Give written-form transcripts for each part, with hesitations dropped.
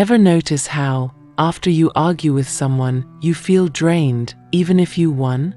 Ever notice how, after you argue with someone, you feel drained, even if you won?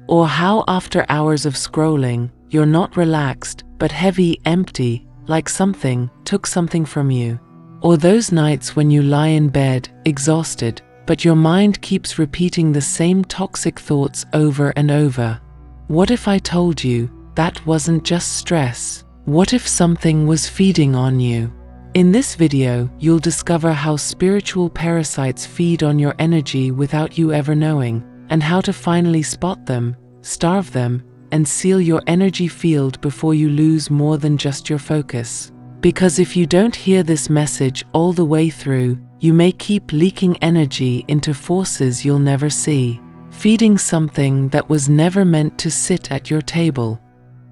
Or how after hours of scrolling, you're not relaxed, but heavy, empty, like something took something from you? Or those nights when you lie in bed, exhausted, but your mind keeps repeating the same toxic thoughts over and over. What if I told you that wasn't just stress? What if something was feeding on you? In this video, you'll discover how spiritual parasites feed on your energy without you ever knowing, and how to finally spot them, starve them, and seal your energy field before you lose more than just your focus. Because if you don't hear this message all the way through, you may keep leaking energy into forces you'll never see, feeding something that was never meant to sit at your table.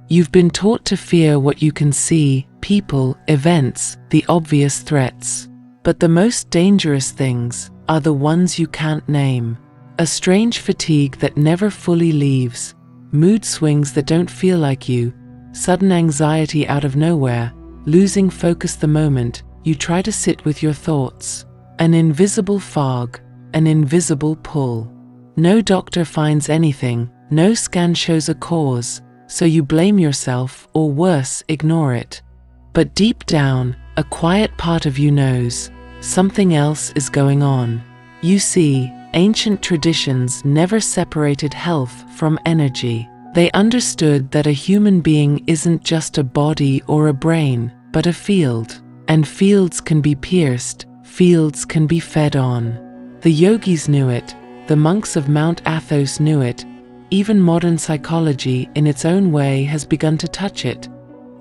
You've been taught to fear what you can see, people, events, the obvious threats. But the most dangerous things are the ones you can't name. A strange fatigue that never fully leaves, mood swings that don't feel like you, sudden anxiety out of nowhere, losing focus the moment you try to sit with your thoughts. An invisible fog, an invisible pull. No doctor finds anything, no scan shows a cause, so you blame yourself or worse, ignore it. But deep down, a quiet part of you knows something else is going on. You see, ancient traditions never separated health from energy. They understood that a human being isn't just a body or a brain, but a field. And fields can be pierced, fields can be fed on. The yogis knew it, the monks of Mount Athos knew it, even modern psychology in its own way has begun to touch it.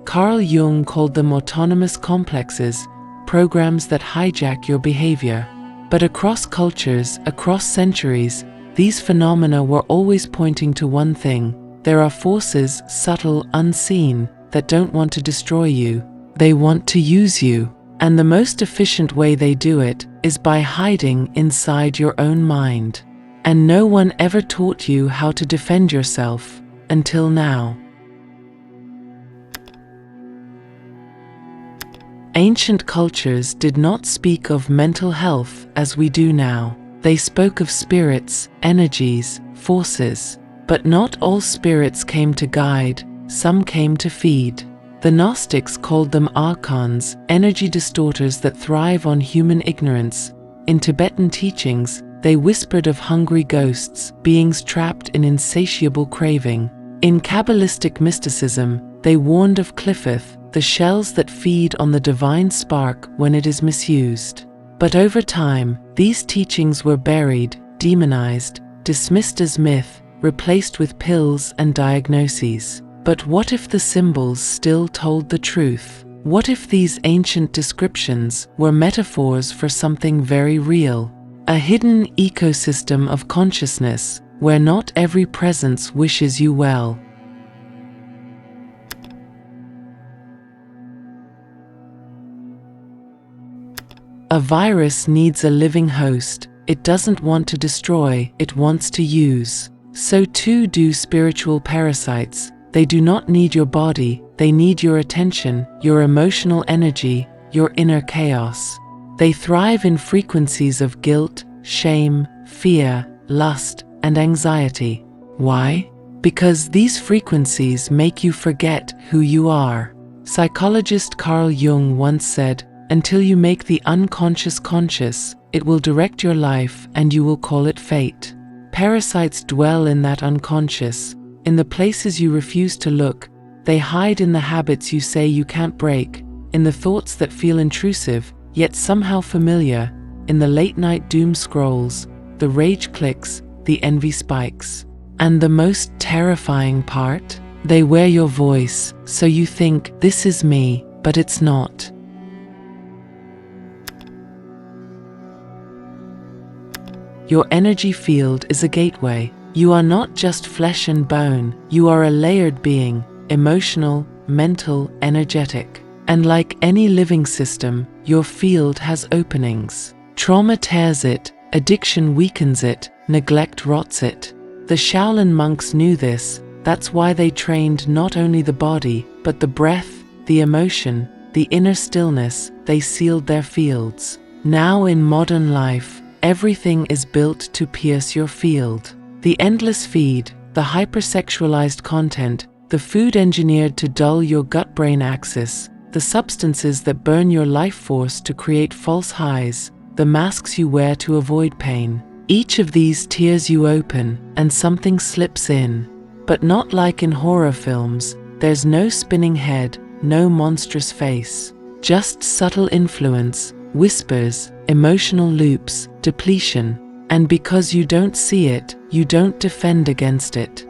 Carl Jung called them autonomous complexes, programs that hijack your behavior. But across cultures, across centuries, these phenomena were always pointing to one thing. There are forces, subtle, unseen, that don't want to destroy you. They want to use you. And the most efficient way they do it is by hiding inside your own mind. And no one ever taught you how to defend yourself, until now. Ancient cultures did not speak of mental health as we do now. They spoke of spirits, energies, forces. But not all spirits came to guide, some came to feed. The Gnostics called them archons, energy distorters that thrive on human ignorance. In Tibetan teachings, they whispered of hungry ghosts, beings trapped in insatiable craving. In Kabbalistic mysticism, they warned of Qliphoth, the shells that feed on the divine spark when it is misused. But over time, these teachings were buried, demonized, dismissed as myth, replaced with pills and diagnoses. But what if the symbols still told the truth? What if these ancient descriptions were metaphors for something very real? A hidden ecosystem of consciousness, where not every presence wishes you well. A virus needs a living host. It doesn't want to destroy, it wants to use. So too do spiritual parasites. They do not need your body, they need your attention, your emotional energy, your inner chaos. They thrive in frequencies of guilt, shame, fear, lust, and anxiety. Why? Because these frequencies make you forget who you are. Psychologist Carl Jung once said, "Until you make the unconscious conscious, it will direct your life and you will call it fate." Parasites dwell in that unconscious, in the places you refuse to look. They hide in the habits you say you can't break, in the thoughts that feel intrusive, yet somehow familiar, in the late-night doom scrolls, the rage clicks, the envy spikes. And the most terrifying part? They wear your voice, so you think, this is me, but it's not. Your energy field is a gateway. You are not just flesh and bone, you are a layered being, emotional, mental, energetic. And like any living system, your field has openings. Trauma tears it, addiction weakens it, neglect rots it. The Shaolin monks knew this. That's why they trained not only the body, but the breath, the emotion, the inner stillness. They sealed their fields. Now in modern life, everything is built to pierce your field. The endless feed, the hypersexualized content, the food engineered to dull your gut-brain axis, the substances that burn your life force to create false highs, the masks you wear to avoid pain. Each of these tears you open, and something slips in. But not like in horror films, there's no spinning head, no monstrous face. Just subtle influence, whispers, emotional loops, depletion. And because you don't see it, you don't defend against it.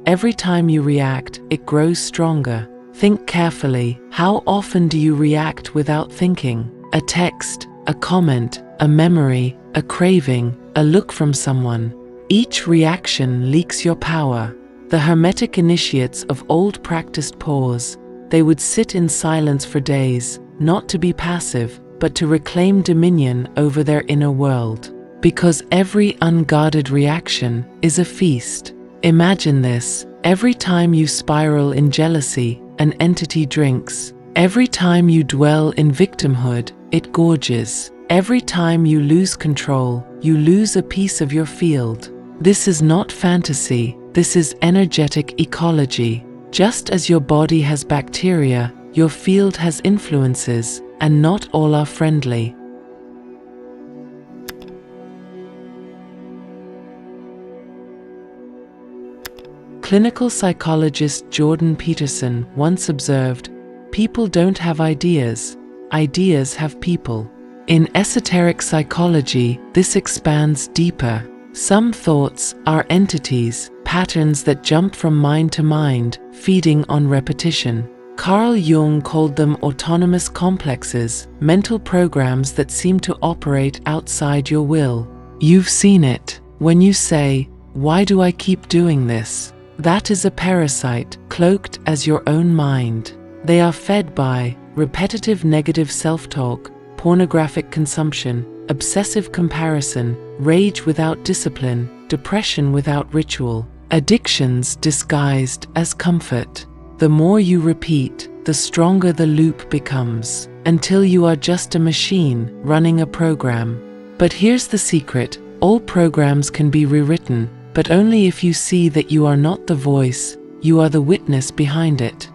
Every time you react, it grows stronger. Think carefully. How often do you react without thinking? A text, a comment, a memory, a craving, a look from someone. Each reaction leaks your power. The hermetic initiates of old practiced pause. They would sit in silence for days, not to be passive, but to reclaim dominion over their inner world. Because every unguarded reaction is a feast. Imagine this: every time you spiral in jealousy, an entity drinks. Every time you dwell in victimhood, it gorges. Every time you lose control, you lose a piece of your field. This is not fantasy, this is energetic ecology. Just as your body has bacteria, your field has influences, and not all are friendly. Clinical psychologist Jordan Peterson once observed, "People don't have ideas, ideas have people." In esoteric psychology, this expands deeper. Some thoughts are entities, patterns that jump from mind to mind, feeding on repetition. Carl Jung called them autonomous complexes, mental programs that seem to operate outside your will. You've seen it. When you say, "Why do I keep doing this?" That is a parasite, cloaked as your own mind. They are fed by repetitive negative self-talk, pornographic consumption, obsessive comparison, rage without discipline, depression without ritual, addictions disguised as comfort. The more you repeat, the stronger the loop becomes, until you are just a machine running a program. But here's the secret: all programs can be rewritten, but only if you see that you are not the voice, you are the witness behind it.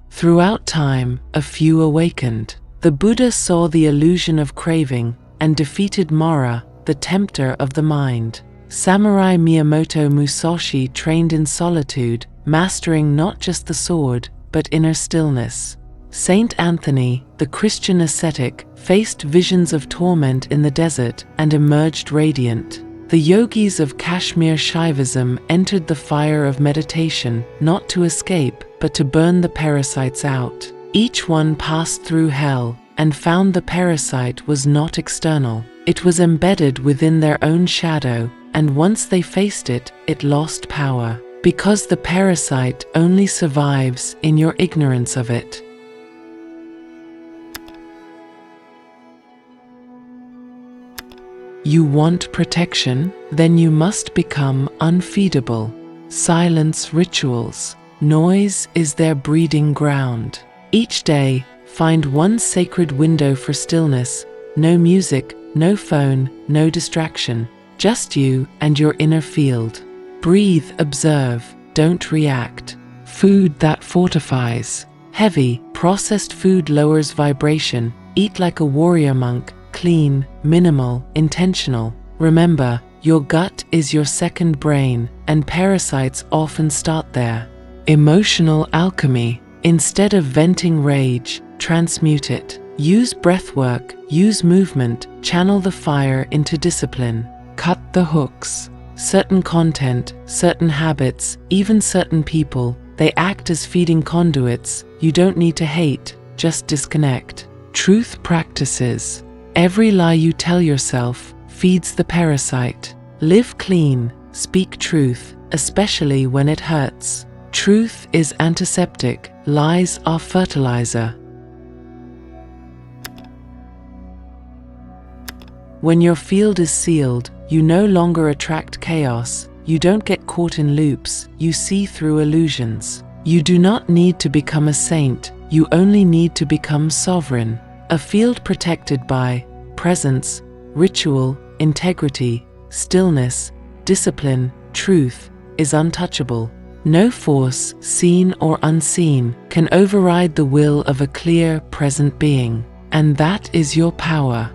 Throughout time, a few awakened. The Buddha saw the illusion of craving and defeated Mara, the tempter of the mind. Samurai Miyamoto Musashi trained in solitude, mastering not just the sword, but inner stillness. Saint Anthony, the Christian ascetic, faced visions of torment in the desert and emerged radiant. The yogis of Kashmir Shaivism entered the fire of meditation, not to escape, but to burn the parasites out. Each one passed through hell and found the parasite was not external. It was embedded within their own shadow, and once they faced it, it lost power. Because the parasite only survives in your ignorance of it. You want protection? Then you must become unfeedable. Silence rituals. Noise is their breeding ground. Each day, find one sacred window for stillness. No music, no phone, no distraction. Just you and your inner field. Breathe, observe, don't react. Food that fortifies. Heavy, processed food lowers vibration. Eat like a warrior monk. Clean, minimal, intentional. Remember, your gut is your second brain, and parasites often start there. Emotional alchemy. Instead of venting rage, transmute it. Use breathwork, use movement, channel the fire into discipline. Cut the hooks. Certain content, certain habits, even certain people, they act as feeding conduits. You don't need to hate, just disconnect. Truth practices. Every lie you tell yourself feeds the parasite. Live clean, speak truth, especially when it hurts. Truth is antiseptic, lies are fertilizer. When your field is sealed, you no longer attract chaos, You don't get caught in loops, you see through illusions. You do not need to become a saint, you only need to become sovereign. A field protected by presence, ritual, integrity, stillness, discipline, truth, is untouchable. No force, seen or unseen, can override the will of a clear, present being. And that is your power.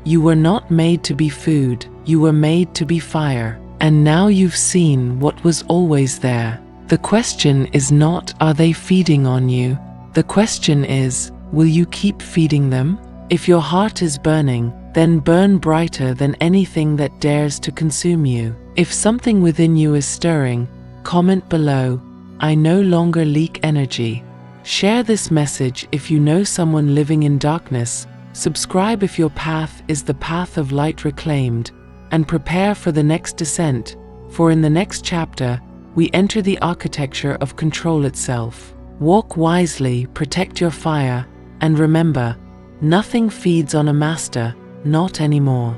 You were not made to be food, you were made to be fire. And now you've seen what was always there. The question is not, are they feeding on you? The question is, will you keep feeding them? If your heart is burning, then burn brighter than anything that dares to consume you. If something within you is stirring, comment below, I no longer leak energy. Share this message if you know someone living in darkness. Subscribe if your path is the path of light reclaimed, and prepare for the next descent, for in the next chapter, we enter the architecture of control itself. Walk wisely, protect your fire, and remember, nothing feeds on a master, not anymore.